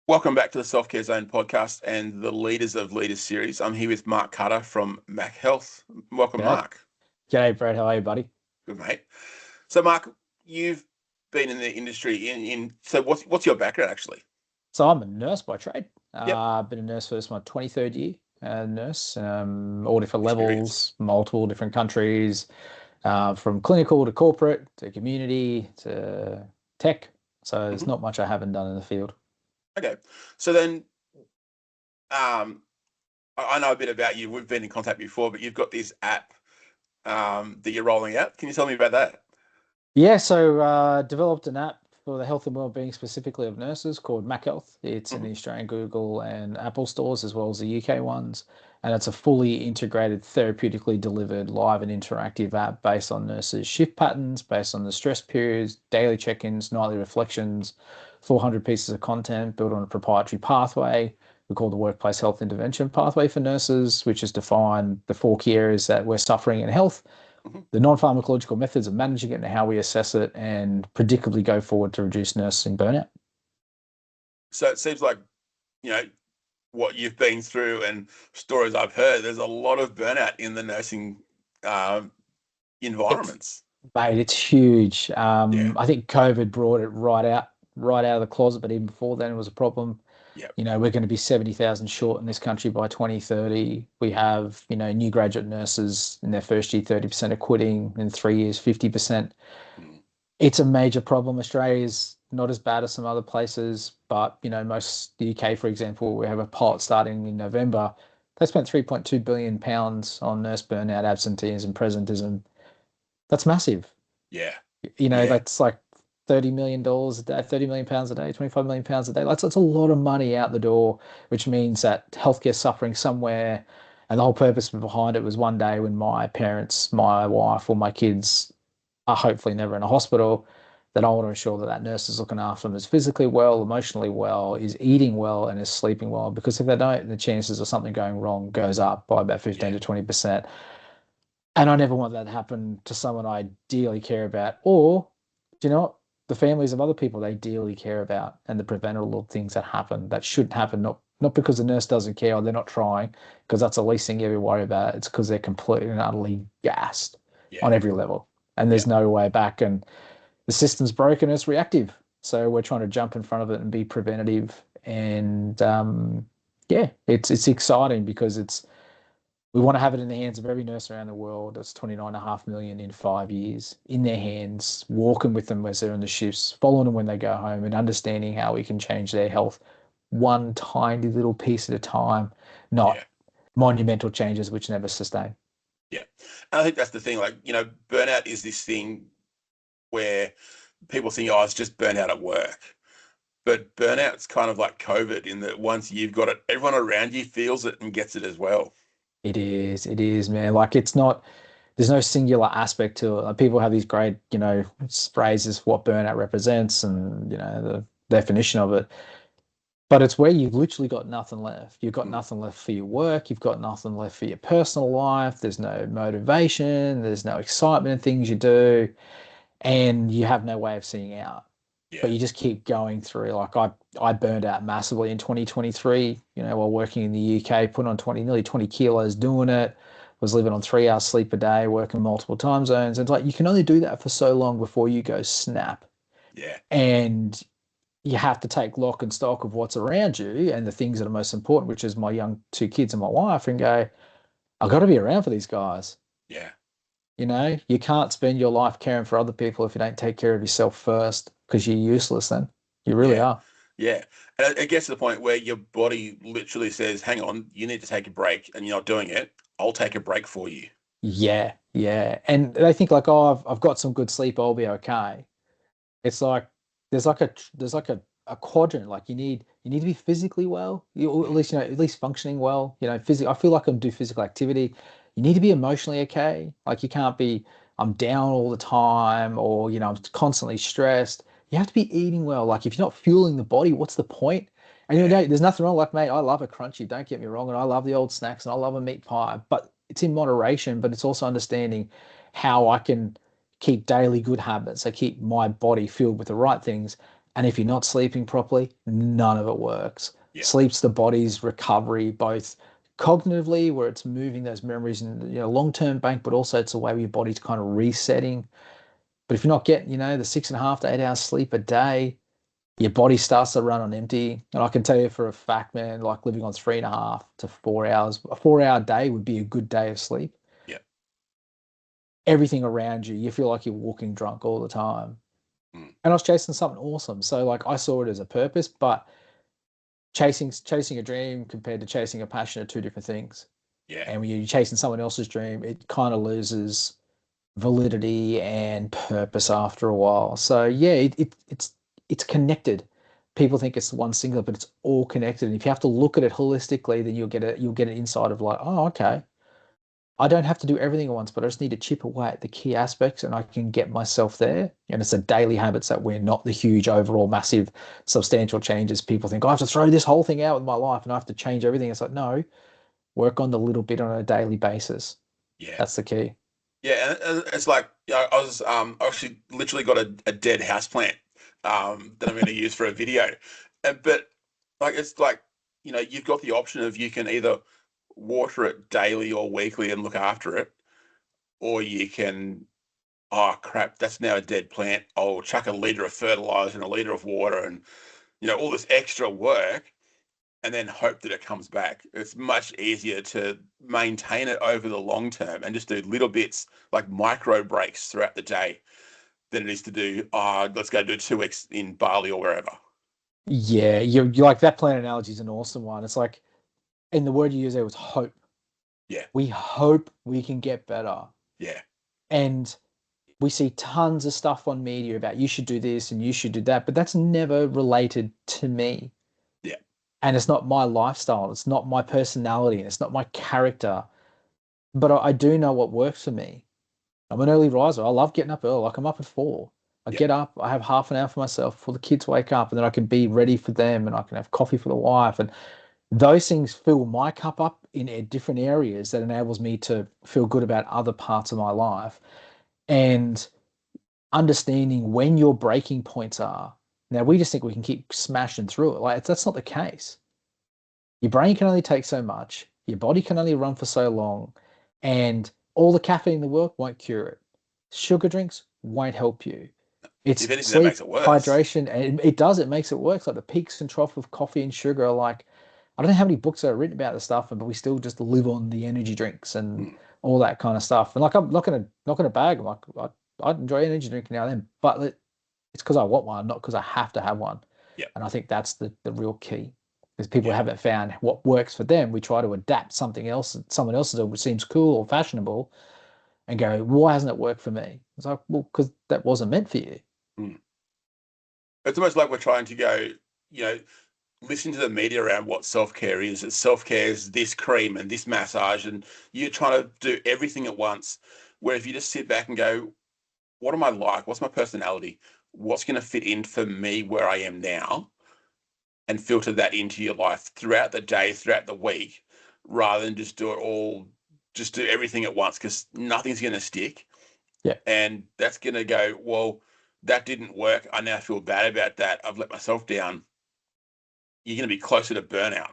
Welcome back to the Self-Care Zone podcast and the Leaders of Leaders series. I'm here with Mark Cutter from MACH Health. Welcome, G'day. Mark. G'day, Brad. How are you, buddy? Good, mate. So, Mark, you've been in the industry so what's your background actually? So I'm a nurse by trade. Yep, I've been a nurse for this my 23rd year, nurse, all different experience. levels, multiple different countries, from clinical to corporate to community to tech. So there's hmm not much I haven't done in the field. Okay. So then, um, I know a bit about you. We've been in contact before, but you've got this app that you're rolling out. Can you tell me about that? Yeah, so developed an app for the health and wellbeing specifically of nurses called MACH Health. It's in hmm the Australian Google and Apple stores as well as the UK ones. And it's a fully integrated, therapeutically delivered, live and interactive app based on nurses' shift patterns, based on the stress periods, daily check-ins, nightly reflections, 400 pieces of content built on a proprietary pathway. We call the workplace health intervention pathway for nurses, which is defined the four key areas that we're suffering in health, hmm the non-pharmacological methods of managing it and how we assess it and predictably go forward to reduce nursing burnout. So it seems like, you know, what you've been through and stories I've heard, there's a lot of burnout in the nursing um, It's, environments. mate, it's huge. Yeah. I think COVID brought it right out of the closet, but even before then it was a problem. Yep. We're going to be 70,000 short in this country by 2030. We have, new graduate nurses in their first year, 30% are quitting, in 3 years, 50%. Mm. It's a major problem. Australia is not as bad as some other places, but most the UK, for example, we have a pilot starting in November. They spent 3.2 billion pounds on nurse burnout, absenteeism, presentism. That's massive. Yeah. Yeah. That's like $30 million a day, 30 million pounds a day, 25 million pounds a day. That's a lot of money out the door, which means that healthcare's suffering somewhere. And the whole purpose behind it was one day when my parents, my wife, or my kids are hopefully never in a hospital, that I want to ensure that that nurse is looking after them, is physically well, emotionally well, is eating well, and is sleeping well. Because if they don't, the chances of something going wrong goes up by about 15 Yeah. to 20%. And I never want that to happen to someone I dearly care about, or, do you know what? The families of other people they dearly care about, and the preventable things that happen that shouldn't happen, not because the nurse doesn't care or they're not trying, because that's the least thing you ever worry about. It's because they're completely and utterly gassed Yeah. on every level, and Yeah. there's no way back. And the system's broken, it's reactive. So we're trying to jump in front of it and be preventative. And yeah, it's exciting because we want to have it in the hands of every nurse around the world. That's 29.5 million in 5 years in their hands, walking with them as they're in the shifts, following them when they go home, and understanding how we can change their health one tiny little piece at a time, not Yeah. monumental changes which never sustain. Yeah. And I think that's the thing. Like, burnout is this thing where people think, oh, it's just burnout at work. But burnout's kind of like COVID in that once you've got it, everyone around you feels it and gets it as well. It is, man. Like it's not, there's no singular aspect to it. Like people have these great, phrases for what burnout represents and, the definition of it. But it's where you've literally got nothing left. You've got Mm. nothing left for your work. You've got nothing left for your personal life. There's no motivation. There's no excitement in things you do. And you have no way of seeing out. But Yeah. you just keep going through. Like I burned out massively in 2023, while working in the UK, put on 20, nearly 20 kilos doing it, was living on 3 hours sleep a day, working multiple time zones. And it's like you can only do that for so long before you go snap. Yeah. And you have to take lock and stock of what's around you and the things that are most important, which is my young two kids and my wife, and go, I've got to be around for these guys. Yeah. You can't spend your life caring for other people if you don't take care of yourself first, because you're useless then. You really Yeah. are. Yeah. And it gets to the point where your body literally says, hang on, you need to take a break and you're not doing it. I'll take a break for you. Yeah, yeah. And they think like, oh, I've got some good sleep, I'll be okay. It's like there's like a quadrant. Like you need to be physically well, or at Mm. least at least functioning well. Physically, I feel like I'm do physical activity. You need to be emotionally okay. Like you can't be I'm down all the time, or I'm constantly stressed. You have to be eating well. Like if you're not fueling the body, what's the point? And Yeah. there's nothing wrong. Like mate, I love a crunchy. Don't get me wrong, and I love the old snacks, and I love a meat pie. But it's in moderation. But it's also understanding how I can keep daily good habits. I keep my body filled with the right things And if you're not sleeping properly, none of it works. Yeah. Sleep's the body's recovery, both cognitively, where it's moving those memories in, long-term bank, but also it's a way your body's kind of resetting. But if you're not getting, the 6.5 to 8 hours sleep a day, your body starts to run on empty. And I can tell you for a fact, man, like living on 3.5 to 4 hours, a 4 hour day would be a good day of sleep. Yeah. Everything around you, you feel like you're walking drunk all the time. Mm. And I was chasing something awesome. So like I saw it as a purpose, but chasing a dream compared to chasing a passion are two different things. Yeah. And when you're chasing someone else's dream, it kind of loses validity and purpose after a while. So yeah, it's connected. People think it's one singular, but it's all connected. And if you have to look at it holistically, then you'll get an insight of like, oh, okay, I don't have to do everything at once, but I just need to chip away at the key aspects and I can get myself there. And it's a daily habits that we're not the huge overall massive substantial changes. People think, I have to throw this whole thing out with my life and I have to change everything. It's like, no, work on the little bit on a daily basis. Yeah. That's the key. Yeah, and it's like I was actually literally got a dead house plant that I'm going to use for a video, but like it's like you've got the option of you can either water it daily or weekly and look after it, or you can, oh crap, that's now a dead plant. I'll chuck a liter of fertilizer and a liter of water and all this extra work and then hope that it comes back. It's much easier to maintain it over the long term and just do little bits like micro breaks throughout the day than it is to do, let's go do 2 weeks in Bali or wherever. Yeah, you like that plant analogy is an awesome one. It's like, and the word you used there was hope. Yeah, We hope we can get better. yeah, And we see tons of stuff on media about you should do this and you should do that, but that's never related to me. yeah, And it's not my lifestyle, it's not my personality, and it's not my character. But I do know what works for me. I'm an early riser. I love getting up early. Like I'm up at 4. I yeah, get up, I have half an hour for myself before the kids wake up, and then I can be ready for them and I can have coffee for the wife. And those things fill my cup up in different areas that enables me to feel good about other parts of my life. And understanding when your breaking points are. Now we just think we can keep smashing through it. Like that's not the case. Your brain can only take so much. Your body can only run for so long, and all the caffeine in the world won't cure it. Sugar drinks won't help you. if It's anything, that makes sleep, it worse. hydration, and it does. It makes it work. Like the peaks and troughs of coffee and sugar are like, I don't know how many books are written about the stuff, but we still just live on the energy drinks and Mm, all that kind of stuff. And like I'm not gonna bag them. Like I enjoy energy drinking now and then, but it's because I want one, not because I have to have one. yeah, And I think that's the real key. Because people yeah, haven't found what works for them. We try to adapt something else, someone else's that seems cool or fashionable, and go, why hasn't it worked for me? It's like, well, because that wasn't meant for you. mm. It's almost like we're trying to go, you know, listen to the media around what self-care is. Self-care is this cream and this massage, and you're trying to do everything at once. Where if you just sit back and go, what am I like? What's my personality? What's going to fit in for me where I am now? And filter that into your life throughout the day, throughout the week, rather than just do it all, just do everything at once because nothing's going to stick. Yeah. And that's going to go, well, that didn't work. I now feel bad about that. I've let myself down. You're going to be closer to burnout.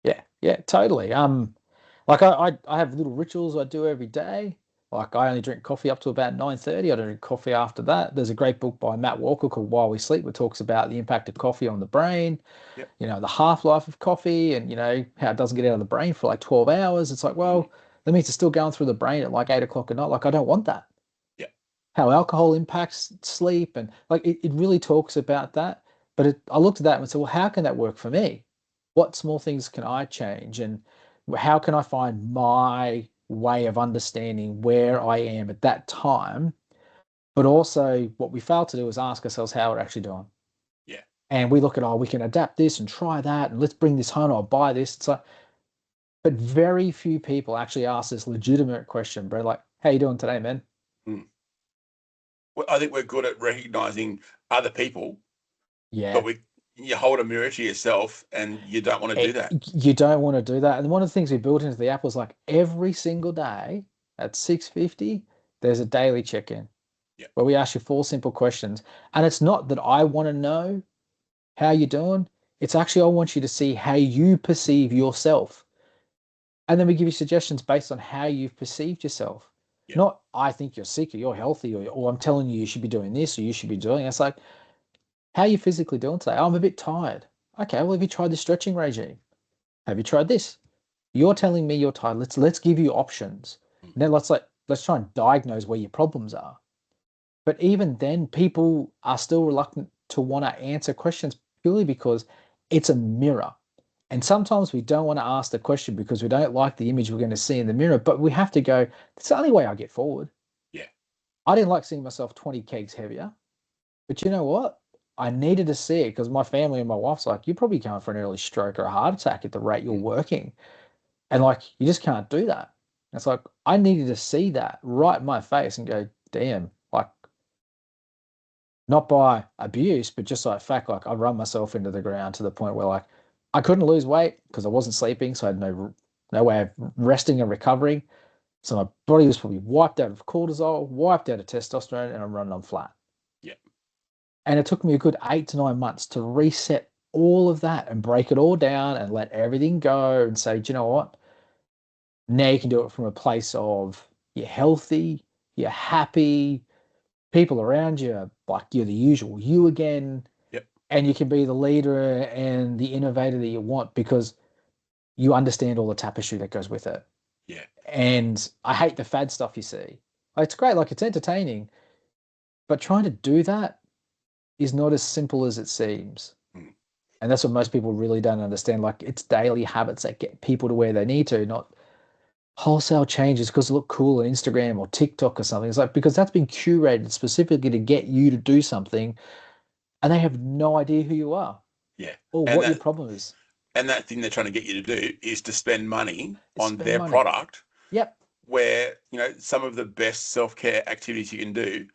Yeah. Yeah. Totally. Like I have little rituals I do every day. Like I only drink coffee up to about 9:30. I don't drink coffee after that. There's a great book by Matt Walker called While We Sleep, which talks about the impact of coffee on the brain, Yep. the half-life of coffee and how it doesn't get out of the brain for like 12 hours. It's like, Mm. well, that means it's still going through the brain at like 8 o'clock at night. Like I don't want that. Yep. How alcohol impacts sleep and like it really talks about that. But I looked at that and said, well, how can that work for me? What small things can I change? And how can I find my way of understanding where I am at that time? But also, what we fail to do is ask ourselves how we're actually doing. Yeah. And we look at, oh, we can adapt this and try that, and let's bring this home, or buy this. It's like, but very few people actually ask this legitimate question, bro. Like, how you doing today, man? Mm. Well, I think we're good at recognizing other people, but Yeah. you hold a mirror to yourself and you don't want to do that. You don't want to do that. And one of the things we built into the app was like every single day at 6:50, there's a daily check-in. Yeah. where we ask you four simple questions. And it's not that I want to know how you're doing. It's actually, I want you to see how you perceive yourself. And then we give you suggestions based on how you've perceived yourself. Yeah. Not, I think you're sick or you're healthy or I'm telling you you should be doing this or you should be doing. It's like, how are you physically doing today? Oh, I'm a bit tired. Okay, well, have you tried the stretching regime? Have you tried this? You're telling me you're tired. Let's give you options. Mm. Then let's try and diagnose where your problems are. But even then, people are still reluctant to want to answer questions purely because it's a mirror. And Mm. sometimes we don't want to ask the question because we don't like the image we're going to see in the mirror, but we have to go, it's the only way I get forward. Yeah. I didn't like seeing myself 20 kegs heavier, but you know what? I needed to see it because my family and my wife's like, you're probably going for an early stroke or a heart attack at the rate you're Mm. working. And like, you just can't do that. It's like, I needed to see that right in my face and go, damn, like, not by abuse, but just like fact, like I run myself into the ground to the point where like I couldn't lose weight because I wasn't sleeping, so I had no way of resting and recovering. So my body was probably wiped out of cortisol, wiped out of testosterone, and I'm running on flat. Yeah. And it took me a good 8 to 9 months to reset all of that and break it all down and let everything go and say, do you know what? Now you can do it from a place of you're healthy, you're happy, people around you are like you're the usual you again, Yep. and you can be the leader and the innovator that you want because you understand all the tapestry that goes with it. Yeah. And I hate the fad stuff you see. Like, it's great, like it's entertaining, but trying to do that is not as simple as it seems. Mm. And that's what most people really don't understand. Like, it's daily habits that get people to where they need to, not wholesale changes because it look cool on Instagram or TikTok or something. It's like because that's been curated specifically to get you to do something and they have no idea who you are Yeah. or And what your that problem is. and that thing they're trying to get you to do is to spend money It's on spend their money. product, Yep. where, some of the best self-care activities you can do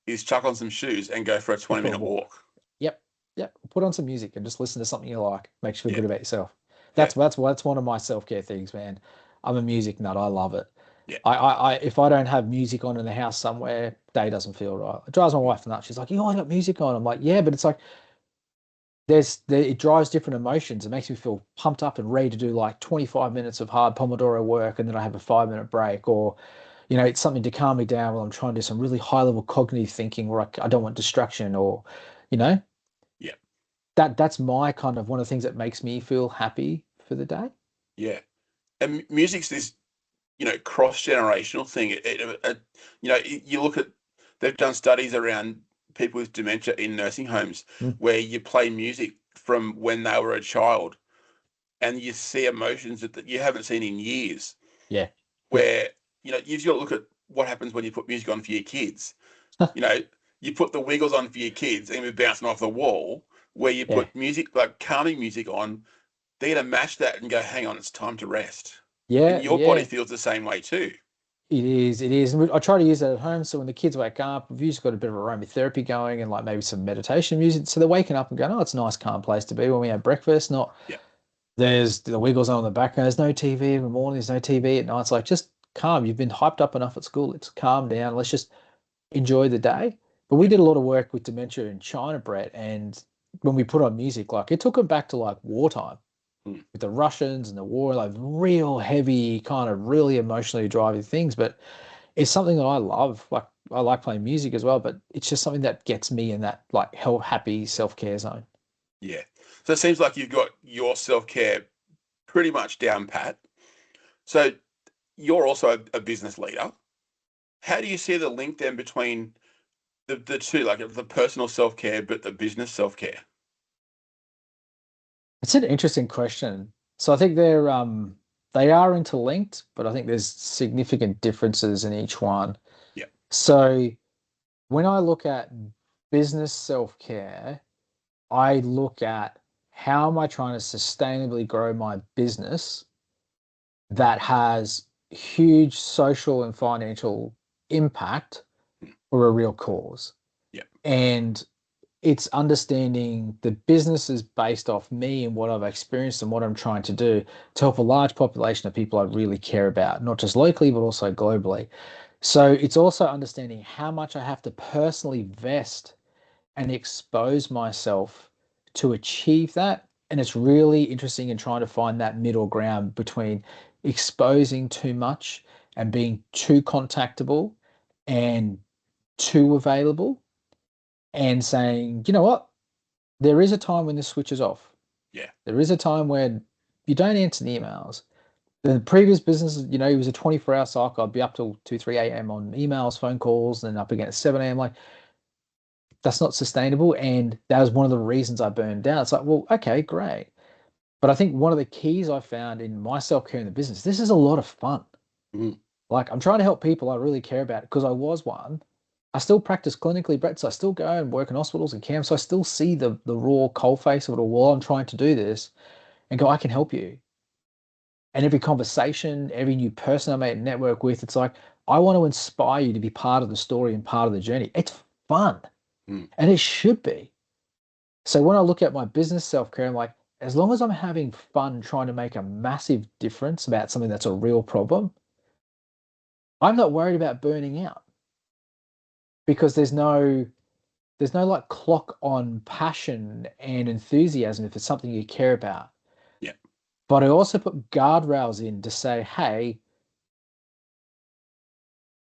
is chuck on some shoes and go for a Go 20 for a minute walk. walk. Yep. Yep. Put on some music and just listen to something you like. Makes you feel Yeah. good about yourself. Yeah. That's one of my self-care things, man. I'm a music nut. I love it. Yeah. I if I don't have music on in the house somewhere, day doesn't feel right. It drives my Mm. wife nuts. She's like, you always got music on. I'm like, yeah, but it's like it drives different emotions. It makes me feel pumped up and ready to do like 25 minutes of hard Pomodoro work, and then I have a 5 minute break, or it's something to calm me down while I'm trying to do some really high level cognitive thinking where I don't want distraction, or you know, Yeah. that's my kind of one of the things that makes me feel happy for the day. Yeah. And music's this, cross-generational thing. You look at, they've done studies around people with dementia in nursing homes Mm, where you play music from when they were a child and you see emotions that you haven't seen in years. yeah. Yep. Where, you've got to look at what happens when you put music on for your kids. You know, you put the Wiggles on for your kids and we're bouncing off the wall. Where you Yeah. put music, like calming music on, they're going to match that and go, hang on, it's time to rest. And Yeah. your body Yeah. feels the same way too. It is. It is. And I try to use that at home. So when the kids wake up, we've usually got a bit of aromatherapy going and like maybe some meditation music. So they're waking up and going, oh, it's a nice, calm place to be when we have breakfast. Not Yeah. there's the Wiggles on in the background. There's no TV in the morning. There's no TV at night. It's like, just calm. You've been hyped up enough at school. Let's calm down. Let's just enjoy the day. But we Yeah. did a lot of work with dementia in China, Brett. And when we put on music, like it took them back to like wartime Mm. with the Russians and the war, like real heavy, kind of really emotionally driving things. But it's something that I love. Like I like playing music as well, but it's just something that gets me in that like health, happy self-care zone. Yeah. So it seems like you've got your self-care pretty much down pat. So you're also a business leader. How do you see the link then between the two, like the personal self-care, but the business self-care? It's an interesting question. So I think they are interlinked, but I think there's significant differences in each one. Yeah. So when I look at business self-care, I look at how am I trying to sustainably grow my business that has huge social and financial impact Mm. or a real cause. Yeah. And it's understanding the business is based off me and what I've experienced and what I'm trying to do to help a large population of people I really care about, not just locally, but also globally. So it's also understanding how much I have to personally invest and expose myself to achieve that. And it's really interesting in trying to find that middle ground between exposing too much and being too contactable and too available, and saying, you know what, there is a time when this switches off. Yeah. There is a time when you don't answer the emails. The previous business, it was a 24-hour cycle. I'd be up till 2, 3 a.m. on emails, phone calls, and up again at 7 a.m. Like, that's not sustainable. And that was one of the reasons I burned out. It's like, well, okay, great. But I think one of the keys I found in my self-care in the business, this is a lot of fun. Mm. Like, I'm trying to help people I really care about, because I was one. I still practice clinically, Brett. So I still go and work in hospitals and camps. So I still see the raw coal face of it all while I'm trying to do this, and go, I can help you. And every conversation, every new person I may network with, it's like, I want to inspire you to be part of the story and part of the journey. It's fun, Mm. and it should be. So when I look at my business self-care, I'm like, as long as I'm having fun trying to make a massive difference about something that's a real problem, I'm not worried about burning out, because there's no like clock on passion and enthusiasm if it's something you care about. Yeah. But I also put guardrails in to say, hey,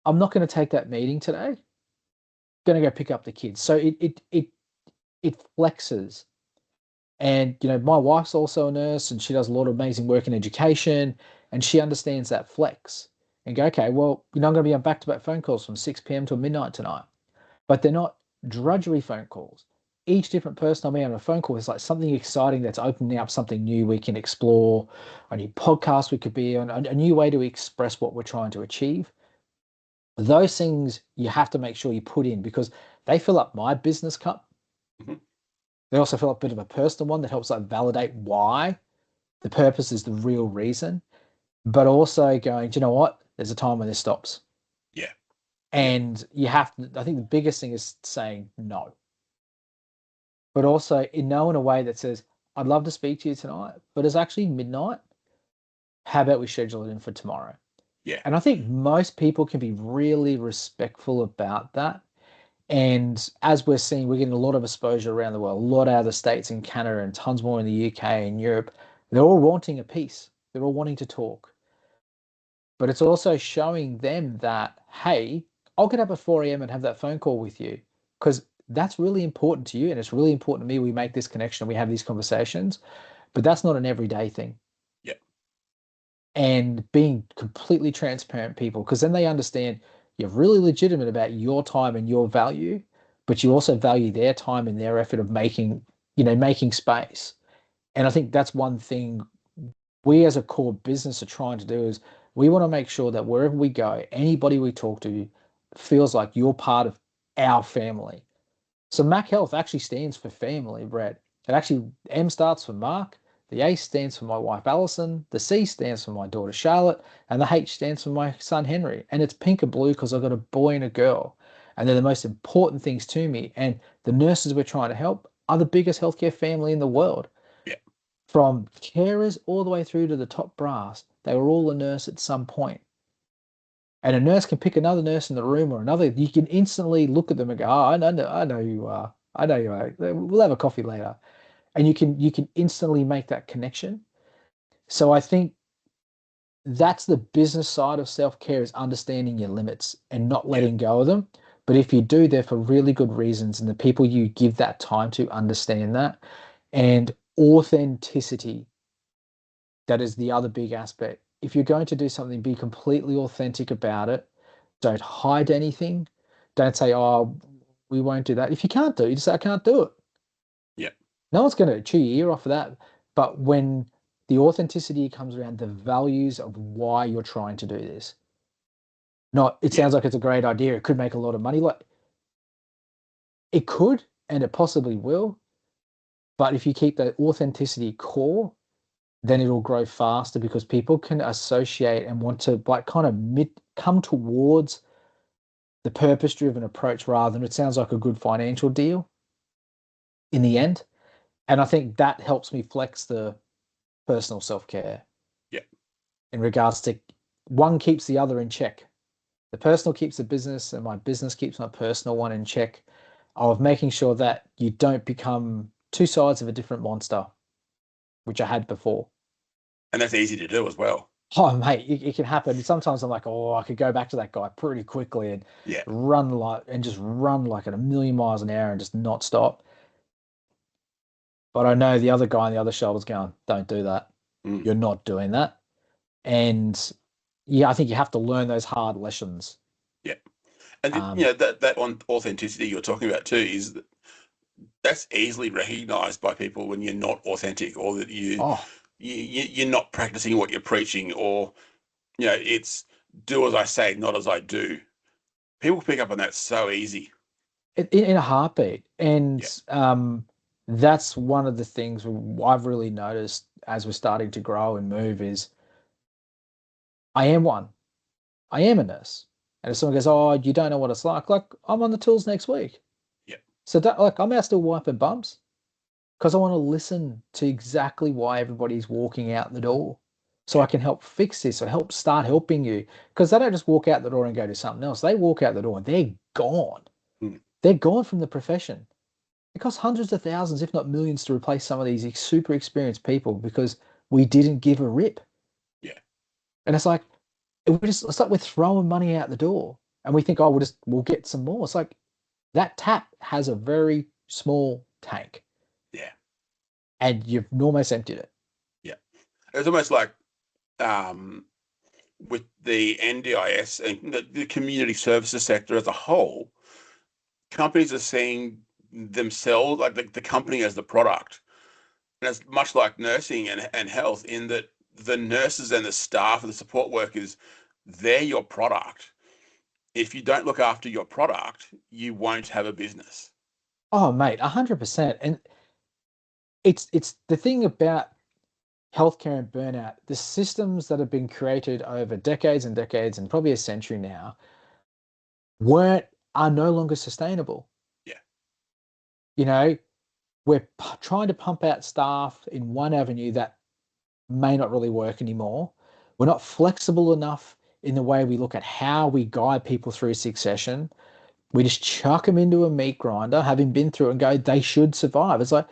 I'm not going to take that meeting today. I'm going to go pick up the kids. So it flexes. And my wife's also a nurse, and she does a lot of amazing work in education, and she understands that flex and go, okay, well, I'm going to be on back-to-back phone calls from 6 p.m. till midnight tonight. But they're not drudgery phone calls. Each different person I'm on a phone call is like something exciting that's opening up something new we can explore, a new podcast we could be on, a new way to express what we're trying to achieve. Those things you have to make sure you put in, because they fill up my business cup. Mhm. They also fill up a bit of a personal one that helps like validate why the purpose is the real reason, but also going, do you know what? There's a time when this stops. Yeah. Yeah. And you have to, I think the biggest thing is saying no, but also in a way that says, I'd love to speak to you tonight, but it's actually midnight. How about we schedule it in for tomorrow? Yeah. And I think most people can be really respectful about that. And as we're seeing, we're getting a lot of exposure around the world, a lot out of the States and Canada, and tons more in the UK and Europe. They're all wanting a piece. They're all wanting to talk. But it's also showing them that, hey, I'll get up at 4 a.m. and have that phone call with you, because that's really important to you. And it's really important to me. We make this connection and we have these conversations, but that's not an everyday thing. Yeah. And being completely transparent, people, because then they understand you're really legitimate about your time and your value, but you also value their time and their effort of making space. And I think that's one thing we as a core business are trying to do, is we want to make sure that wherever we go, anybody we talk to feels like you're part of our family. So MACH Health actually stands for family, Brett. It actually, M starts for Mark, the A stands for my wife Alison, the C stands for my daughter Charlotte, and the H stands for my son Henry. And it's pink and blue because I've got a boy and a girl. And they're the most important things to me. And the nurses we're trying to help are the biggest healthcare family in the world. Yeah. From carers all the way through to the top brass, they were all a nurse at some point. And a nurse can pick another nurse in the room or another. You can instantly look at them and go, "Oh, I know who you are. I know you are. We'll have a coffee later." And you can instantly make that connection. So I think that's the business side of self-care, is understanding your limits and not Yeah. letting go of them. But if you do, they're for really good reasons, and the people you give that time to understand that. And authenticity, that is the other big aspect. If you're going to do something, be completely authentic about it. Don't hide anything. Don't say, oh, we won't do that. If you can't do it, you just say, I can't do it. Yeah. No one's going to chew your ear off for that. But when the authenticity comes around the values of why you're trying to do this, not, it Yeah. sounds like it's a great idea, it could make a lot of money. Like, it could, and it possibly will. But if you keep that authenticity core, then it'll grow faster, because people can associate and want to like kind of come towards the purpose driven approach, rather than it sounds like a good financial deal in the end. And I think that helps me flex the personal self care Yeah. in regards to, one keeps the other in check. The personal keeps the business, and my business keeps my personal one in check, of making sure that you don't become two sides of a different monster, which I had before. And that's easy to do as well. Oh, mate, it can happen. Sometimes I'm like, oh, I could go back to that guy pretty quickly and Yeah. run like at a million miles an hour and just not stop. But I know the other guy on the other shoulder's going, don't do that. Mm. You're not doing that. And yeah, I think you have to learn those hard lessons. Yeah. And Um, that on authenticity you're talking about too is that's easily recognized by people when you're not authentic, or that oh, you're not practicing what you're preaching, or it's do as I say, not as I do. People pick up on that so easy. in a heartbeat. And Yeah. that's one of the things I've really noticed as we're starting to grow and move is I am one. I am a nurse. And if someone goes, oh, you don't know what it's like I'm on the tools next week. Yeah. So that, like I'm out still wiping bumps because I want to listen to exactly why everybody's walking out the door. So Yeah. I can help fix this or help start helping you. Because they don't just walk out the door and go to something else. They walk out the door and they're gone. Mm. They're gone from the profession. It costs hundreds of thousands, if not millions, to replace some of these super experienced people because we didn't give a rip. Yeah. And it's like we're throwing money out the door and we think, oh, we'll get some more. It's like that tap has a very small tank Yeah. and you've almost emptied it. Yeah. It's almost like um, with the NDIS and the community services sector as a whole, companies are seeing themselves like the company as the product. And it's much like nursing and health in that the nurses and the staff and the support workers, they're your product. If you don't look after your product, you won't have a business. Oh, mate, 100%. And it's the thing about healthcare and burnout, the systems that have been created over decades and decades and probably a century now weren't are no longer sustainable. Yeah. You know, we're trying to pump out staff in one avenue that may not really work anymore. We're not flexible enough in the way we look at how we guide people through succession. We just chuck them into a meat grinder, having been through it, and go, they should survive. It's like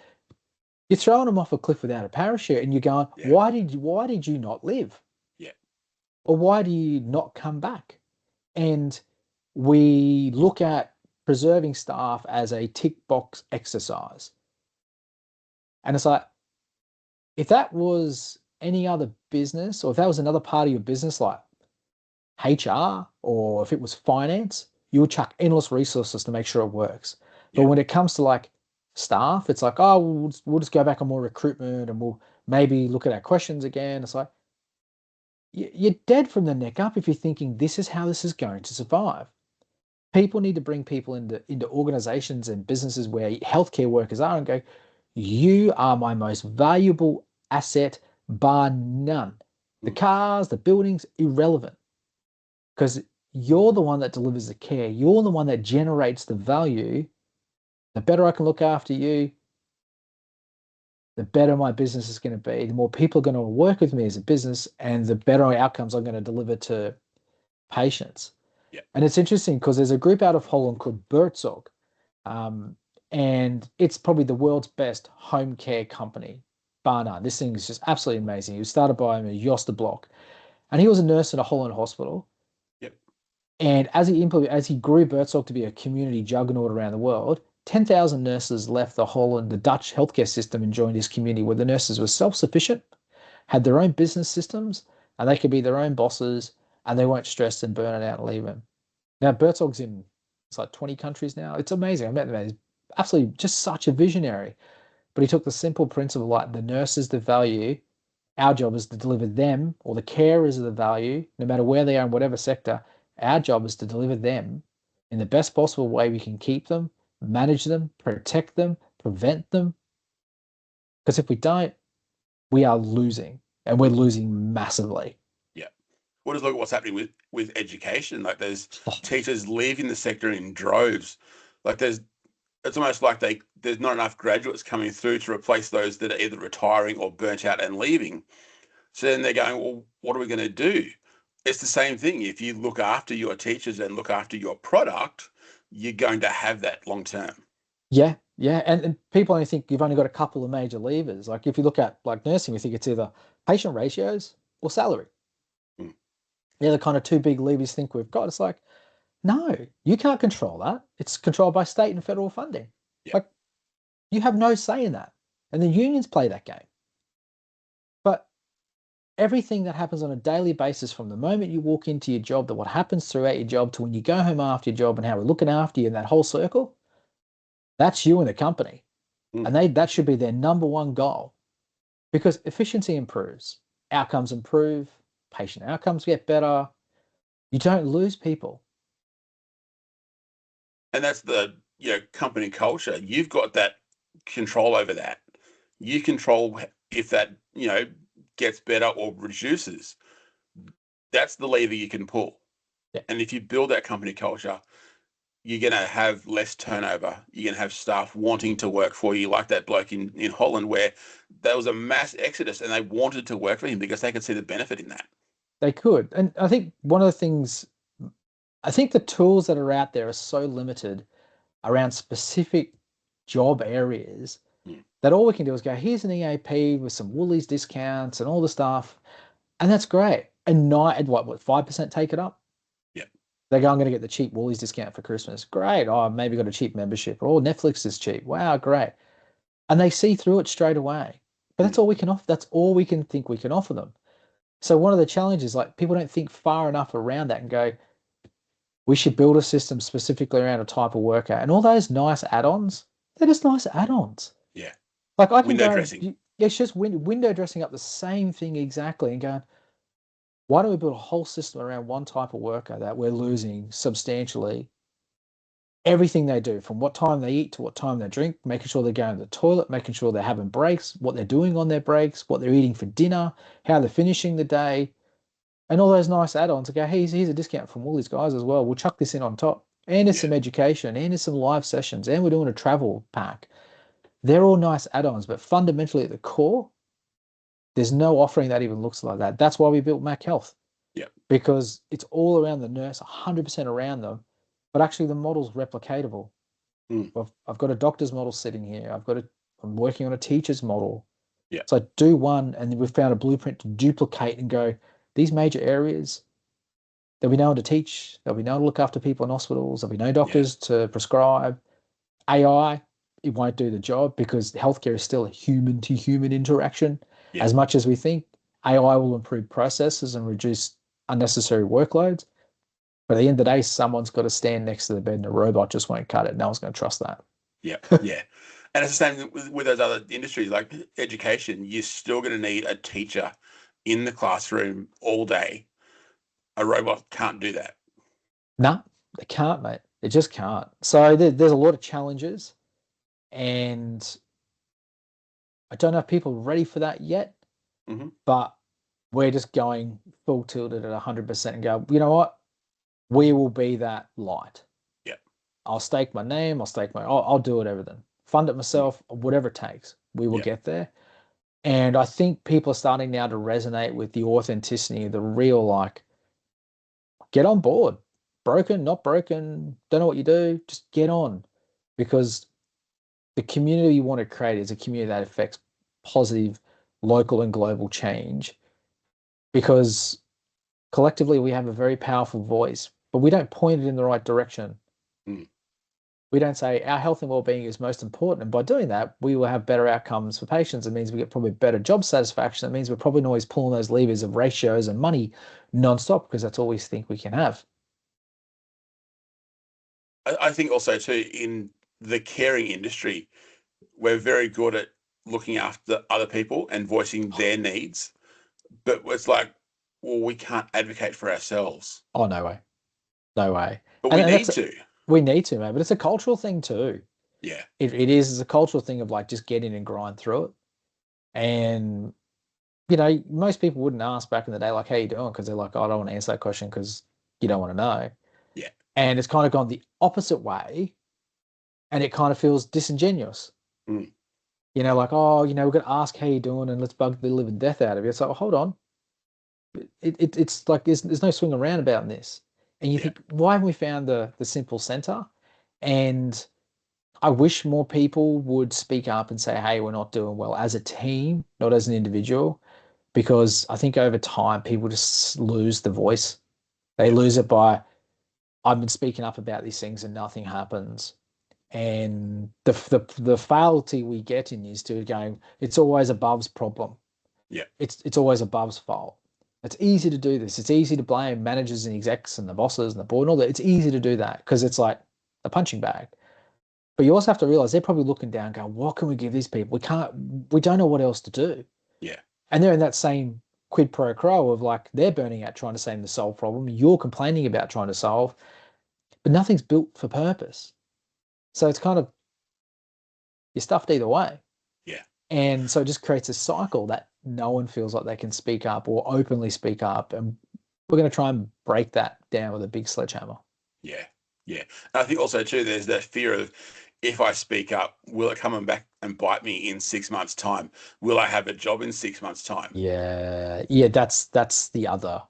you're throwing them off a cliff without a parachute, and you're going, Yeah. why did you not live? Yeah. Or why do you not come back? And we look at preserving staff as a tick box exercise. And it's like, if that was any other business, or if that was another part of your business, like HR, or if it was finance, you would chuck endless resources to make sure it works. But Yeah. when it comes to like staff, it's like, oh, we'll just go back on more recruitment and we'll maybe look at our questions again. It's like, you're dead from the neck up if you're thinking this is how this is going to survive. People need to bring people into organizations and businesses where healthcare workers are and go, you are my most valuable asset, bar none. The Mm. cars, the buildings, irrelevant. Because you're the one that delivers the care. You're the one that generates the value. The better I can look after you, the better my business is going to be. The more people are going to work with me as a business, and the better outcomes I'm going to deliver to patients. Yeah. And it's interesting because there's a group out of Holland called Burntout, um, and it's probably the world's best home care company, bar none. This thing is just absolutely amazing. It was started by Jos de Blok, and he was a nurse in a Holland hospital. Yep. And as he grew Burntout to be a community juggernaut around the world, 10,000 nurses left the Holland, the Dutch healthcare system, and joined his community where the nurses were self-sufficient, had their own business systems, and they could be their own bosses, and they weren't stressed and burn it out and leave them. Now, Bertog's in it's like 20 countries now. It's amazing. I met the man. He's absolutely just such a visionary. But he took the simple principle like the nurse is the value. Our job is to deliver them, or the carers are the value, no matter where they are in whatever sector. Our job is to deliver them in the best possible way we can keep them, manage them, protect them, prevent them. Because if we don't, we are losing, and we're losing massively. Yeah. Well, just look at what's happening with education. Like there's teachers leaving the sector in droves. Like it's almost like there's not enough graduates coming through to replace those that are either retiring or burnt out and leaving. So then they're going, well, what are we going to do? It's the same thing. If you look after your teachers and look after your product, you're going to have that long term. Yeah, yeah. And people only think you've only got a couple of major levers. Like if you look at like nursing, we think it's either patient ratios or salary. Mm. They're the kind of two big levers think we've got. It's like, no, you can't control that. It's controlled by state and federal funding. Yeah. Like you have no say in that. And the unions play that game. But everything that happens on a daily basis from the moment you walk into your job, to what happens throughout your job to when you go home after your job and how we're looking after you in that whole circle, that's you and the company. Mm. And that should be their number one goal because efficiency improves, outcomes improve, patient outcomes get better. You don't lose people. And that's the company culture. You've got that control over that. You control if that gets better or reduces. That's the lever you can pull. Yeah. And if you build that company culture, you're going to have less turnover. You're going to have staff wanting to work for you, like that bloke in Holland, where there was a mass exodus and they wanted to work for him because they could see the benefit in that. They could. And I think one of the things, I think the tools that are out there are so limited around specific job areas Mm. that all we can do is go, here's an EAP with some Woolies discounts and all the stuff. And that's great. And not at what 5% take it up? Yeah. They go, I'm going to get the cheap Woolies discount for Christmas. Great. Oh, maybe got a cheap membership. Or Netflix is cheap. Wow, great. And they see through it straight away. But that's Mm. all we can offer. That's all we can think we can offer them. So one of the challenges, like people don't think far enough around that and go, we should build a system specifically around a type of worker. And all those nice add-ons, they're just nice add-ons. Yeah. Like I can Window go, dressing. it's just window dressing up the same thing exactly and going, why don't we build a whole system around one type of worker that we're losing substantially everything they do, from what time they eat to what time they drink, making sure they're going to the toilet, making sure they're having breaks, what they're doing on their breaks, what they're eating for dinner, how they're finishing the day, and all those nice add-ons. Go, hey, here's a discount from all these guys as well. We'll chuck this in on top. And there's Yeah. some education, and there's some live sessions, and we're doing a travel pack. They're all nice add-ons, but fundamentally at the core, there's no offering that even looks like that. That's why we built MACH Health. Yeah. Because it's all around the nurse, 100% around them, but actually the model's replicatable. Mm. I've got a doctor's model sitting here. I'm working on a teacher's model. Yeah. So I do one, and then we've found a blueprint to duplicate and go, these major areas, there'll be no one to teach. There'll be no one to look after people in hospitals. There'll be no doctors to prescribe. AI, it won't do the job because healthcare is still a human to human interaction. Yeah. As much as we think AI will improve processes and reduce unnecessary workloads. But at the end of the day, someone's got to stand next to the bed and a robot just won't cut it. No one's going to trust that. Yeah. Yeah. And it's the same with those other industries like education. You're still going to need a teacher in the classroom all day. A robot can't do that. No, they can't, mate. They just can't. So there's a lot of challenges, and I don't know if people are ready for that yet, Mm-hmm. but we're just going full tilted at 100% and go, you know what? We will be that light. Yeah. I'll stake my name. I'll do it, everything. Fund it myself, whatever it takes. We will get there. And I think people are starting now to resonate with the authenticity, the real, like, get on board. Broken, not broken, don't know what you do, just get on. Because the community you want to create is a community that affects positive local and global change. Because collectively we have a very powerful voice, but we don't point it in the right direction. Mm. We don't say our health and well-being is most important. And by doing that, we will have better outcomes for patients. It means we get probably better job satisfaction. It means we're probably not always pulling those levers of ratios and money nonstop because that's all we think we can have. I think also too in the caring industry, we're very good at looking after other people and voicing their needs, but it's like, well, we can't advocate for ourselves, Oh, no way. No way. but we And need that's, to. we need to, man, but it's a cultural thing too. Yeah. It is it's a cultural thing of like just get in and grind through it. And, most people wouldn't ask back in the day, like, how you doing? Because they're like, oh, I don't want to answer that question because you don't want to know. Yeah. And it's kind of gone the opposite way. And it kind of feels disingenuous. Mm. Like, oh, we're going to ask how you doing and let's bug the living death out of you. It's like, well, hold on. it's like there's no swing around about this. And you Yeah. think, why haven't we found the simple center? And I wish more people would speak up and say, hey, we're not doing well as a team, not as an individual, because I think over time people just lose the voice. They Yeah. lose it by, I've been speaking up about these things and nothing happens. And the fallacy we get in is to going, it's always above's problem. Yeah. It's always above's fault. It's easy to do this. It's easy to blame managers and execs and the bosses and the board and all that. It's easy to do that because it's like a punching bag. But you also have to realize they're probably looking down, going, "What can we give these people? We don't know what else to do." Yeah. And they're in that same quid pro quo of like they're burning out trying to save the solve problem. You're complaining about trying to solve, but nothing's built for purpose. So it's kind of you're stuffed either way. Yeah. And so it just creates a cycle that no one feels like they can speak up or openly speak up. And we're going to try and break that down with a big sledgehammer. Yeah. Yeah. And I think also too, there's that fear of if I speak up, will it come and back and bite me in 6 months' time? Will I have a job in 6 months' time? Yeah, yeah, that's the other.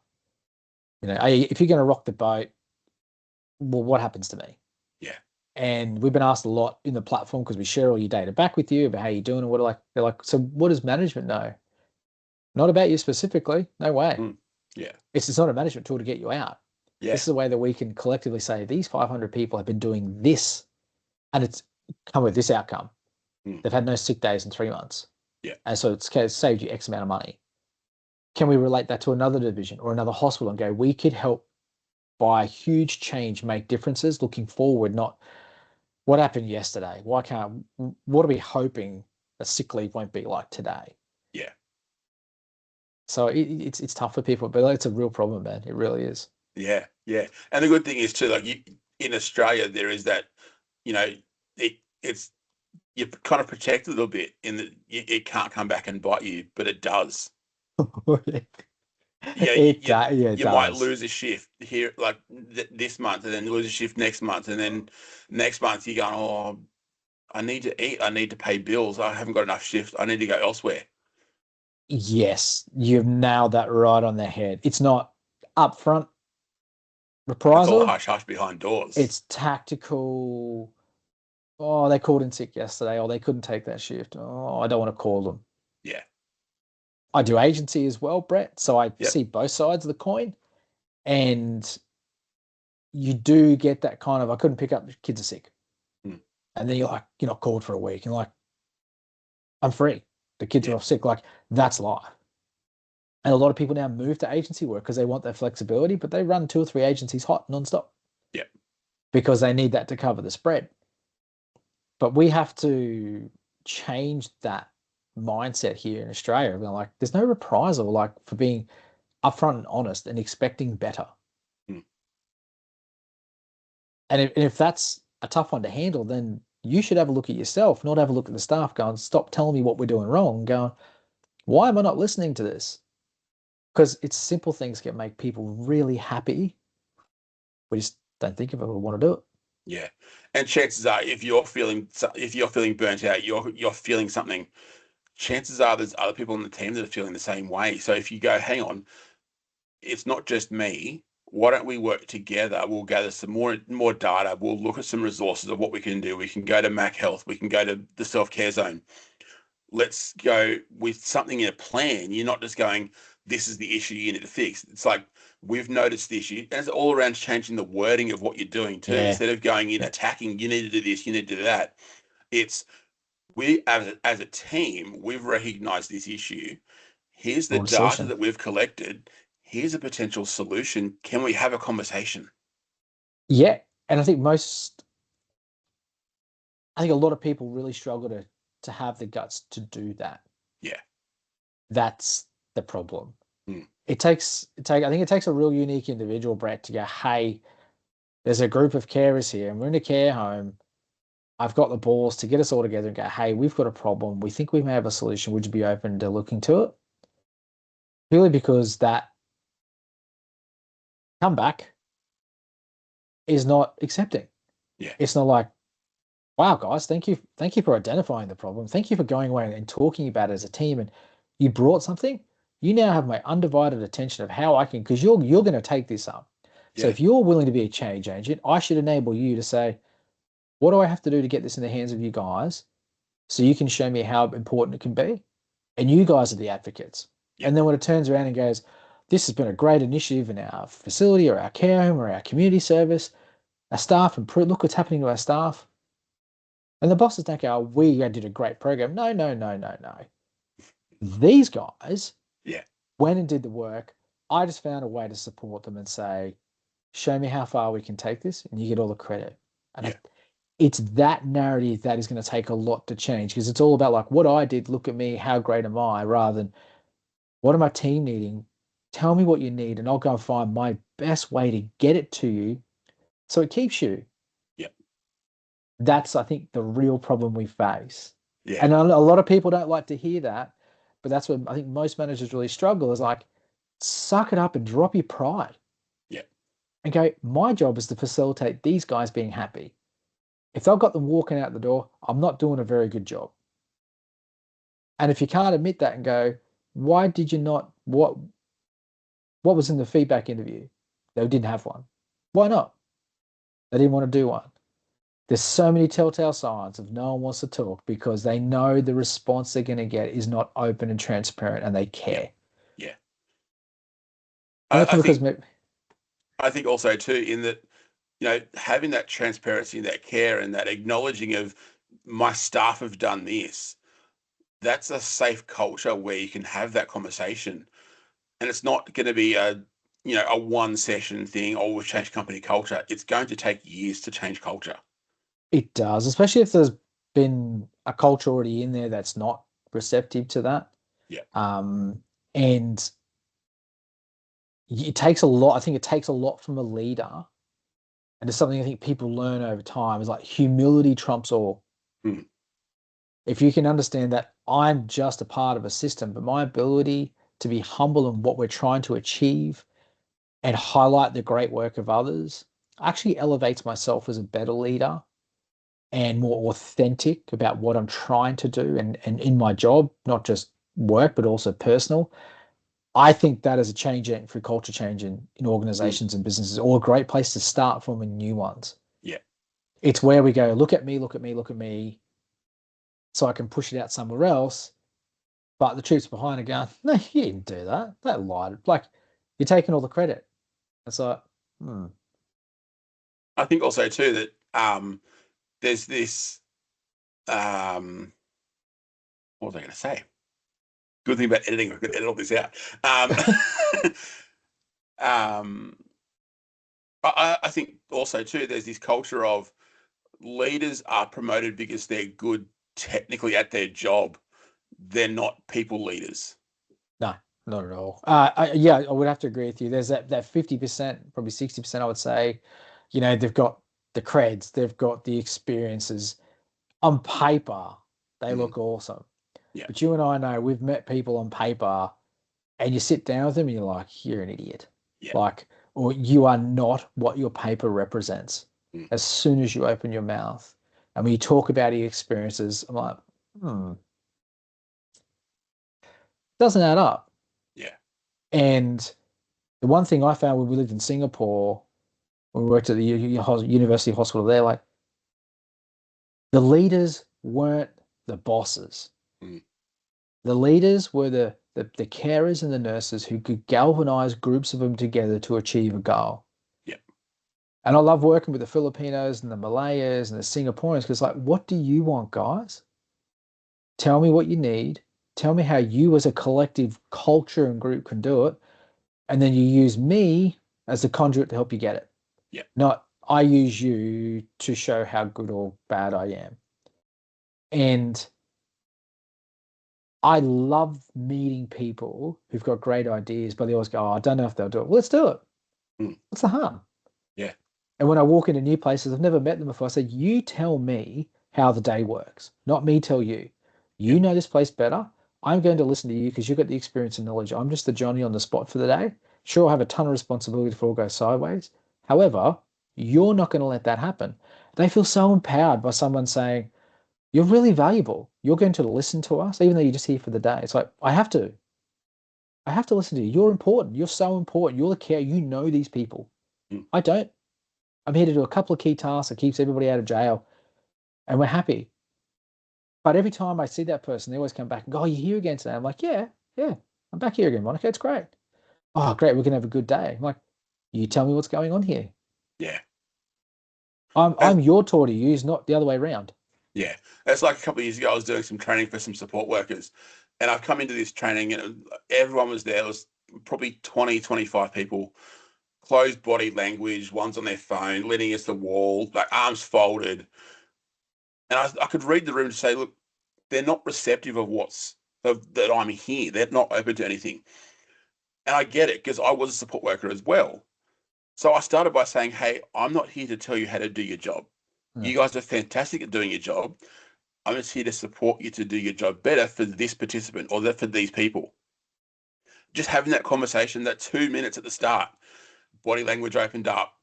If you're going to rock the boat, well, what happens to me? Yeah. And we've been asked a lot in the platform because we share all your data back with you about how you're doing and what they're like, so what does management know? Not about you specifically. No way. Mm. Yeah. It's not a management tool to get you out. Yeah. This is a way that we can collectively say these 500 people have been doing this and it's come with this outcome. Mm. They've had no sick days in 3 months. Yeah. And so it's saved you X amount of money. Can we relate that to another division or another hospital and go, we could help by huge change make differences looking forward, not what happened yesterday? What are we hoping a sick leave won't be like today? Yeah. So it's tough for people, but it's a real problem, man. It really is. Yeah. Yeah. And the good thing is too, like in Australia, there is that, you know, it's you're kind of protected a little bit in that it can't come back and bite you, but it does. Yeah, It does. Yeah, it you might does. lose a shift here, like this month, and then lose a shift next month, and then next month you're going, oh, I need to eat, I need to pay bills, I haven't got enough shifts, I need to go elsewhere. Yes, you've nailed that right on the head. It's not upfront It's all reprisal. hush hush behind doors. It's tactical. Oh, they called in sick yesterday, or they couldn't take that shift. Oh, I don't want to call them. Yeah. I do agency as well, Brett. So I Yep. see both sides of the coin. And you do get that kind of, I couldn't pick up, the kids are sick. Hmm. And then you're not called for a week. And like, I'm free. The kids are Yeah. off sick. Like, that's life. And a lot of people now move to agency work because they want that flexibility, but they run 2 or 3 agencies hot nonstop Yeah. because they need that to cover the spread. But we have to change that mindset here in Australia. We're like, there's no reprisal, like for being upfront and honest and expecting better. Hmm. And if that's a tough one to handle, then you should have a look at yourself, not have a look at the staff going, stop telling me what we're doing wrong, going, why am I not listening to this? Because it's simple things that make people really happy. We just don't think of it or want to do it. Yeah. And chances are, if you're feeling burnt out, you're feeling something. Chances are there's other people on the team that are feeling the same way. So if you go, hang on, it's not just me. Why don't we work together? We'll gather some more data. We'll look at some resources of what we can do. We can go to MACH Health. We can go to the self-care zone. Let's go with something in a plan. You're not just going, this is the issue you need to fix. It's like, we've noticed the issue. And it's all around changing the wording of what you're doing too. Yeah. Instead of going in attacking, you need to do this, you need to do that. It's we as a team, we've recognized this issue. Here's the Broad data solution. that we've collected. Here's a potential solution. Can we have a conversation? Yeah. And I think a lot of people really struggle to have the guts to do that. Yeah. That's the problem. Hmm. I think it takes a real unique individual, Brett, to go, hey, there's a group of carers here and we're in a care home. I've got the balls to get us all together and go, hey, we've got a problem. We think we may have a solution. Would you be open to looking to it? Purely because that comeback is not accepting. Yeah. It's not like, wow, guys, thank you. Thank you for identifying the problem. Thank you for going away and talking about it as a team. And you brought something. You now have my undivided attention of how I can, because you're going to take this up. So Yeah. if you're willing to be a change agent, I should enable you to say, what do I have to do to get this in the hands of you guys so you can show me how important it can be? And you guys are the advocates. Yeah. And then when it turns around and goes, this has been a great initiative in our facility or our care home or our community service, our staff improve, look what's happening to our staff. And the bosses don't go, oh, we did a great program. No, no, no, no, no. These guys Yeah. went and did the work. I just found a way to support them and say, show me how far we can take this, and you get all the credit. And Yeah. it's that narrative that is going to take a lot to change, because it's all about like what I did, look at me, how great am I, rather than what am my team needing? Tell me what you need, and I'll go and find my best way to get it to you so it keeps you. Yeah. That's, I think, the real problem we face. Yeah. And a lot of people don't like to hear that, but that's what I think most managers really struggle is like, suck it up and drop your pride Yeah. and go, my job is to facilitate these guys being happy. If I've got them walking out the door, I'm not doing a very good job. And if you can't admit that and go, why did you not, what was in the feedback interview? They didn't have one. Why not? They didn't want to do one. There's so many telltale signs of no one wants to talk because they know the response they're going to get is not open and transparent and they Yeah. care. Yeah. And that's I because think also too, in that, having that transparency and that care and that acknowledging of my staff have done this, that's a safe culture where you can have that conversation. And it's not going to be a one session thing or we've changed company culture. It's going to take years to change culture. it does, especially if there's been a culture already in there that's not receptive to that. Yeah. And it takes a lot. I think it takes a lot from a leader. And it's something I think people learn over time is like humility trumps all. Mm. If you can understand that I'm just a part of a system, but my ability to be humble in what we're trying to achieve and highlight the great work of others actually elevates myself as a better leader and more authentic about what I'm trying to do and in my job, not just work, but also personal. I think that is a change for culture change in Mm. organizations and businesses, or a great place to start forming new ones. Yeah. It's where we go, look at me, look at me, look at me, so I can push it out somewhere else. But the troops behind are going, no, you didn't do that. That lied. Like, you're taking all the credit. It's like, hmm. I think also too that there's this what was I going to say? Good thing about editing, I could edit all this out. Um, I think also too, there's this culture of leaders are promoted because they're good technically at their job. They're not people leaders. No, not at all. Yeah, I would have to agree with you. There's that 50%, probably 60%, I would say, they've got the creds, they've got the experiences. On paper, they Mm. look awesome. Yeah. But you and I know we've met people on paper and you sit down with them and you're like, you're an idiot. Yeah. Like, or you are not what your paper represents Mm. as soon as you open your mouth. And when you talk about your experiences, I'm like, doesn't add up. Yeah. And the one thing I found when we lived in Singapore, when we worked at the university hospital there, like the leaders weren't the bosses. Mm. The leaders were the carers and the nurses who could galvanize groups of them together to achieve a goal. Yeah. And I love working with the Filipinos and the Malayas and the Singaporeans because, like, what do you want, guys? Tell me what you need. Tell me how you, as a collective culture and group, can do it. And then you use me as a conduit to help you get it. Yeah. Not I use you to show how good or bad I am. And I love meeting people who've got great ideas, but they always go, oh, I don't know if they'll do it. Well, let's do it. Mm. What's the harm? Yeah. And when I walk into new places, I've never met them before. I say, you tell me how the day works, not me tell you. Yeah. You know this place better. I'm going to listen to you because you've got the experience and knowledge. I'm just the Johnny on the spot for the day. Sure, I have a ton of responsibility if it all goes sideways. However, you're not going to let that happen. They feel so empowered by someone saying, you're really valuable. You're going to listen to us, even though you're just here for the day. It's like, I have to. I have to listen to you. You're important. You're so important. You're the care. You know these people. Mm. I don't. I'm here to do a couple of key tasks that keeps everybody out of jail, and we're happy. But every time I see that person, they always come back and go, "Oh, you're here again today." I'm like, "Yeah, yeah, I'm back here again, Monica. It's great. Oh, great. We're gonna have a good day." I'm like, "You tell me what's going on here. Yeah. I'm And your tour to use, not the other way around." yeah, it's like a couple of years ago, I was doing some training for some support workers, and I've come into this training, and everyone was there. It was probably 20, 25 people, closed body language, one's on their phone, leaning against the wall, like arms folded. And I could read the room to say, look, they're not receptive of that I'm here. They're not open to anything. And I get it because I was a support worker as well. So I started by saying, hey, I'm not here to tell you how to do your job. Yeah. You guys are fantastic at doing your job. I'm just here to support you to do your job better for this participant or that for these people. Just having that conversation, that 2 minutes at the start, body language opened up,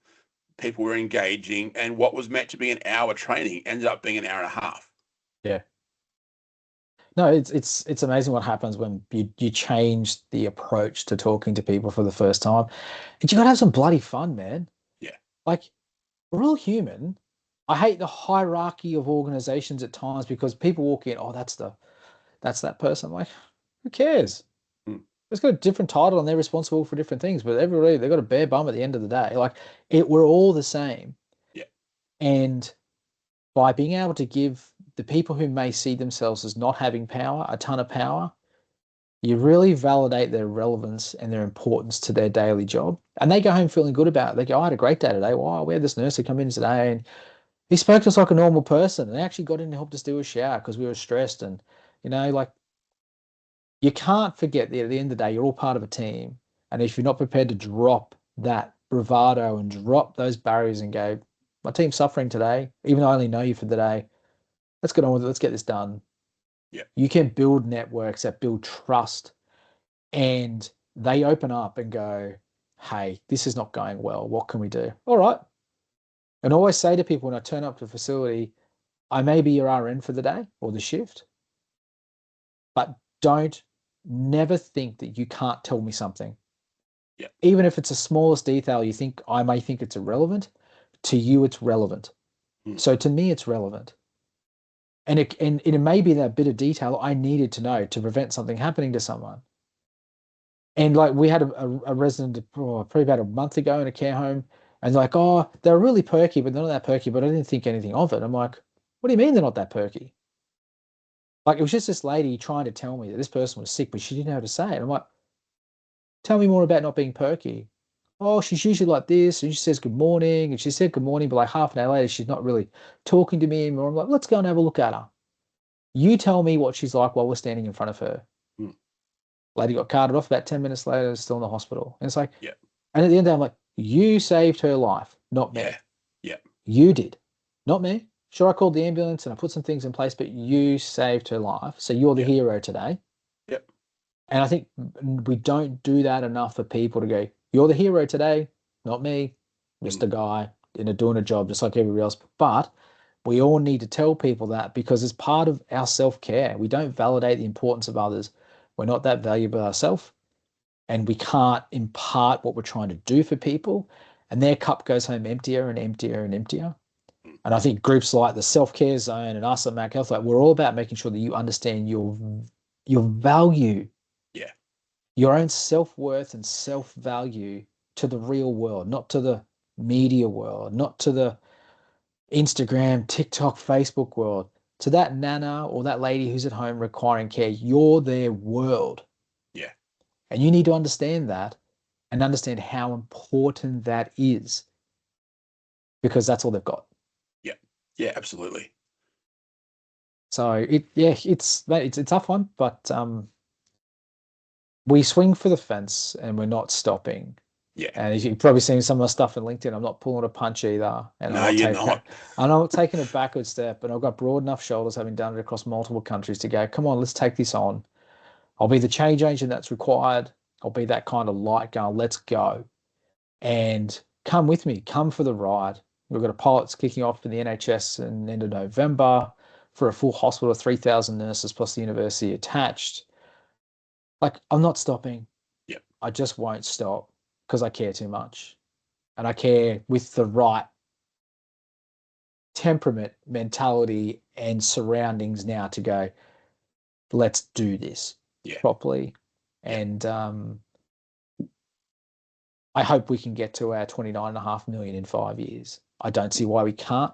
people were engaging, and what was meant to be an hour training ended up being an hour and a half. Yeah. No, it's amazing what happens when you change the approach to talking to people for the first time. And you gotta have some bloody fun, man. Yeah. Like we're all human. I hate the hierarchy of organizations at times because people walk in, oh, that's that person. I'm like, who cares? Mm. It's got a different title and they're responsible for different things, but everybody they got a bare bum at the end of the day. Like we're all the same. Yeah. And by being able to give the people who may see themselves as not having power a ton of power, you really validate their relevance and their importance to their daily job. And they go home feeling good about it. They go, I had a great day today. Wow, we had this nurse who come in today and he spoke to us like a normal person and they actually got in and helped us do a shower because we were stressed. And, like you can't forget that at the end of the day, you're all part of a team. And if you're not prepared to drop that bravado and drop those barriers and go, my team's suffering today, even though I only know you for the day, let's get on with it. Let's get this done. Yeah. You can build networks that build trust and they open up and go, hey, this is not going well. What can we do? All right. And I always say to people when I turn up to a facility, I may be your RN for the day or the shift, but don't never think that you can't tell me something. Yeah. Even if it's the smallest detail, you think I may think it's irrelevant. To you, it's relevant. Mm. So to me, it's relevant. And it may be that bit of detail I needed to know to prevent something happening to someone. And like we had a resident probably about a month ago in a care home, and like, oh, they're really perky, but they're not that perky. But I didn't think anything of it. I'm like, what do you mean they're not that perky? Like it was just this lady trying to tell me that this person was sick, but she didn't know how to say it. I'm like, tell me more about not being perky. Oh, she's usually like this, and she says good morning, and she said good morning, but like half an hour later, she's not really talking to me anymore. I'm like, let's go and have a look at her. You tell me what she's like while we're standing in front of her. Mm. Lady got carted off about 10 minutes later, still in the hospital. And it's like, Yeah. and at the end of the day, I'm like, you saved her life, not Yeah. me. Yeah. You did, not me. Sure, I called the ambulance and I put some things in place, but you saved her life. So you're the Yeah. hero today. Yep. And I think we don't do that enough for people to go, you're the hero today, not me, just Mm. a guy doing a job just like everybody else. But we all need to tell people that because it's part of our self-care. We don't validate the importance of others. We're not that valuable ourselves and we can't impart what we're trying to do for people. And their cup goes home emptier and emptier and emptier. Mm. And I think groups like the self-care zone and us at MACH Health, like we're all about making sure that you understand your value, Yeah. your own self-worth and self-value to the real world, not to the media world, not to the Instagram, TikTok, Facebook world, to that nana or that lady who's at home requiring care. You're their world. Yeah. And you need to understand that and understand how important that is because that's all they've got. Yeah. Yeah. Absolutely. So it's a tough one, but we swing for the fence and we're not stopping. Yeah. And as you've probably seen some of the stuff in LinkedIn, I'm not pulling a punch either. And No, you're not. I'm not taking a backward step. And I've got broad enough shoulders having done it across multiple countries to go, come on, let's take this on. I'll be the change agent that's required. I'll be that kind of light going, let's go. And come with me, come for the ride. We've got a pilot's kicking off for the NHS in the end of November for a full hospital of 3,000 nurses plus the university attached. Like, I'm not stopping. Yeah. I just won't stop because I care too much. And I care with the right temperament, mentality, and surroundings now to go, let's do this Yeah. properly. Yeah. And I hope we can get to our 29.5 million in 5 years. I don't see why we can't,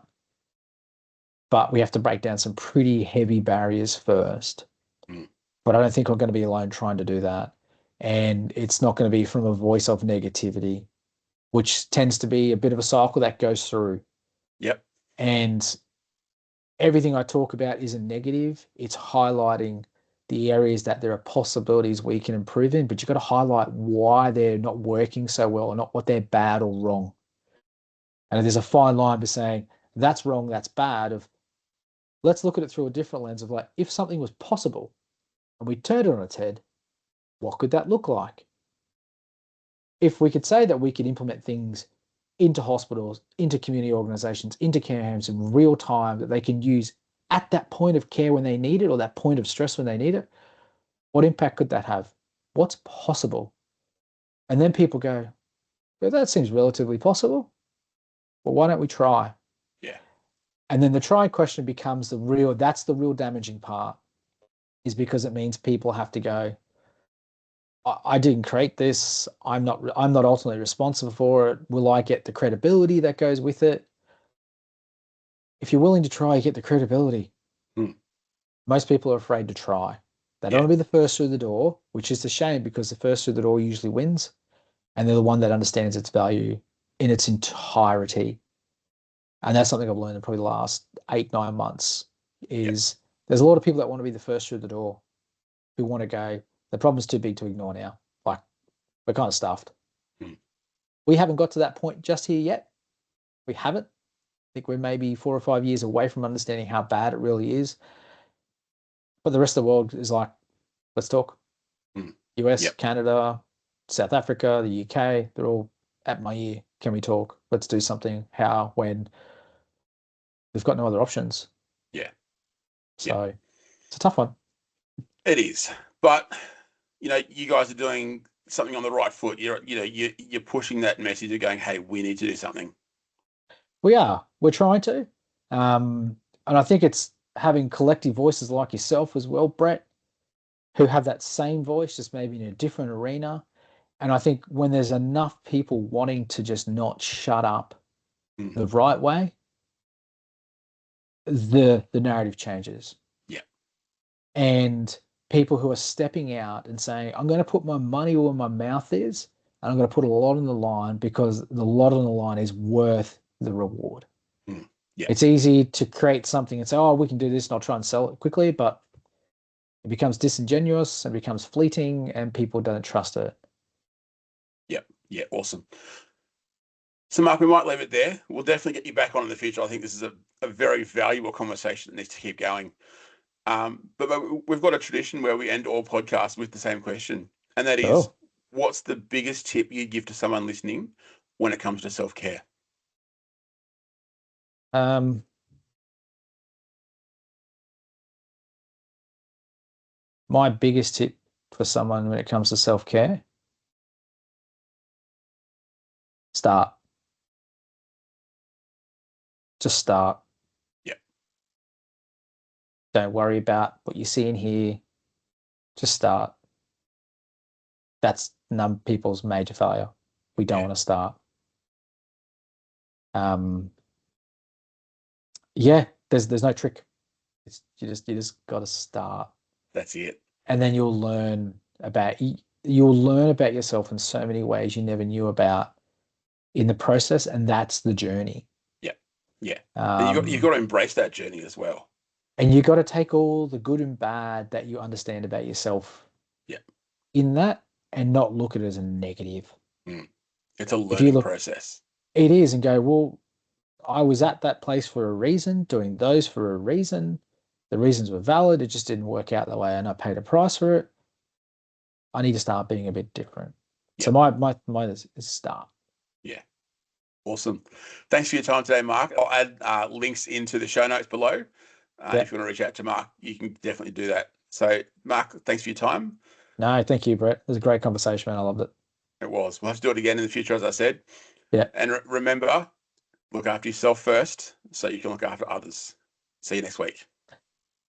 but we have to break down some pretty heavy barriers first. Mm. But I don't think I'm going to be alone trying to do that. And it's not going to be from a voice of negativity, which tends to be a bit of a cycle that goes through. Yep. And everything I talk about isn't negative. It's highlighting the areas that there are possibilities we can improve in, but you've got to highlight why they're not working so well or not what they're bad or wrong. And there's a fine line between saying that's wrong, that's bad, of let's look at it through a different lens of like, if something was possible and we turned it on its head, what could that look like? If we could say that we could implement things into hospitals, into community organizations, into care homes in real time that they can use at that point of care when they need it or that point of stress when they need it, what impact could that have? What's possible? And then people go, well, that seems relatively possible. Well, why don't we try? Yeah. And then the try question becomes that's the real damaging part, is because it means people have to go, I didn't create this. I'm not ultimately responsible for it. Will I get the credibility that goes with it? If you're willing to try, you get the credibility. Mm. Most people are afraid to try. They don't Yeah. want to be the first through the door, which is a shame because the first through the door usually wins. And they're the one that understands its value in its entirety. And that's something I've learned in probably the last 8, 9 months Yeah. is there's a lot of people that want to be the first through the door who want to go, the problem's too big to ignore now. Like, we're kind of stuffed. Mm. We haven't got to that point just here yet. We haven't. I think we're maybe 4 or 5 years away from understanding how bad it really is. But the rest of the world is like, let's talk. Mm. US, Yep. Canada, South Africa, the UK, they're all at my ear. Can we talk? Let's do something. How, when? We've got no other options. Yeah. Yeah. So it's a tough one. It is. But, you guys are doing something on the right foot. You're pushing that message of going, hey, we need to do something. We are. We're trying to. And I think it's having collective voices like yourself as well, Brett, who have that same voice, just maybe in a different arena. And I think when there's enough people wanting to just not shut up Mm. the right way, the narrative changes. Yeah. And people who are stepping out and saying, I'm going to put my money where my mouth is, and I'm going to put a lot on the line because the lot on the line is worth the reward. Mm. Yeah. It's easy to create something and say, oh, we can do this and I'll try and sell it quickly, but it becomes disingenuous and becomes fleeting and people don't trust it. Yeah. Yeah. Awesome. So, Mark, we might leave it there. We'll definitely get you back on in the future. I think this is a very valuable conversation that needs to keep going. But we've got a tradition where we end all podcasts with the same question, and that is, Cool. what's the biggest tip you'd give to someone listening when it comes to self-care? Um, my biggest tip for someone when it comes to self-care, start. Just start. Yeah. Don't worry about what you see in here. Just start. That's numb people's major failure. We don't Yeah. want to start. Um, yeah, there's no trick. It's you just got to start, That's it. and then you'll learn about yourself in so many ways you never knew about in the process, and that's the journey. Yeah. Yeah. And you've got Um, to embrace that journey as well. and you got to take all the good and bad that you understand about yourself Yeah. in that, and not look at it as a negative. Mm. It's a If you learning look, process. it is, and go, well, I was at that place for a reason, doing those for a reason. The reasons were valid. It just didn't work out the way, and I paid a price for it. I need to start being a bit different. Yeah. So my is start. Yeah. Awesome. Thanks for your time today, Mark. I'll add links into the show notes below. Yeah. If you want to reach out to Mark, you can definitely do that. So, Mark, thanks for your time. No, thank you, Brett. It was a great conversation, man. I loved it. It was. We'll have to do it again in the future, as I said. Yeah. And remember, look after yourself first so you can look after others. See you next week.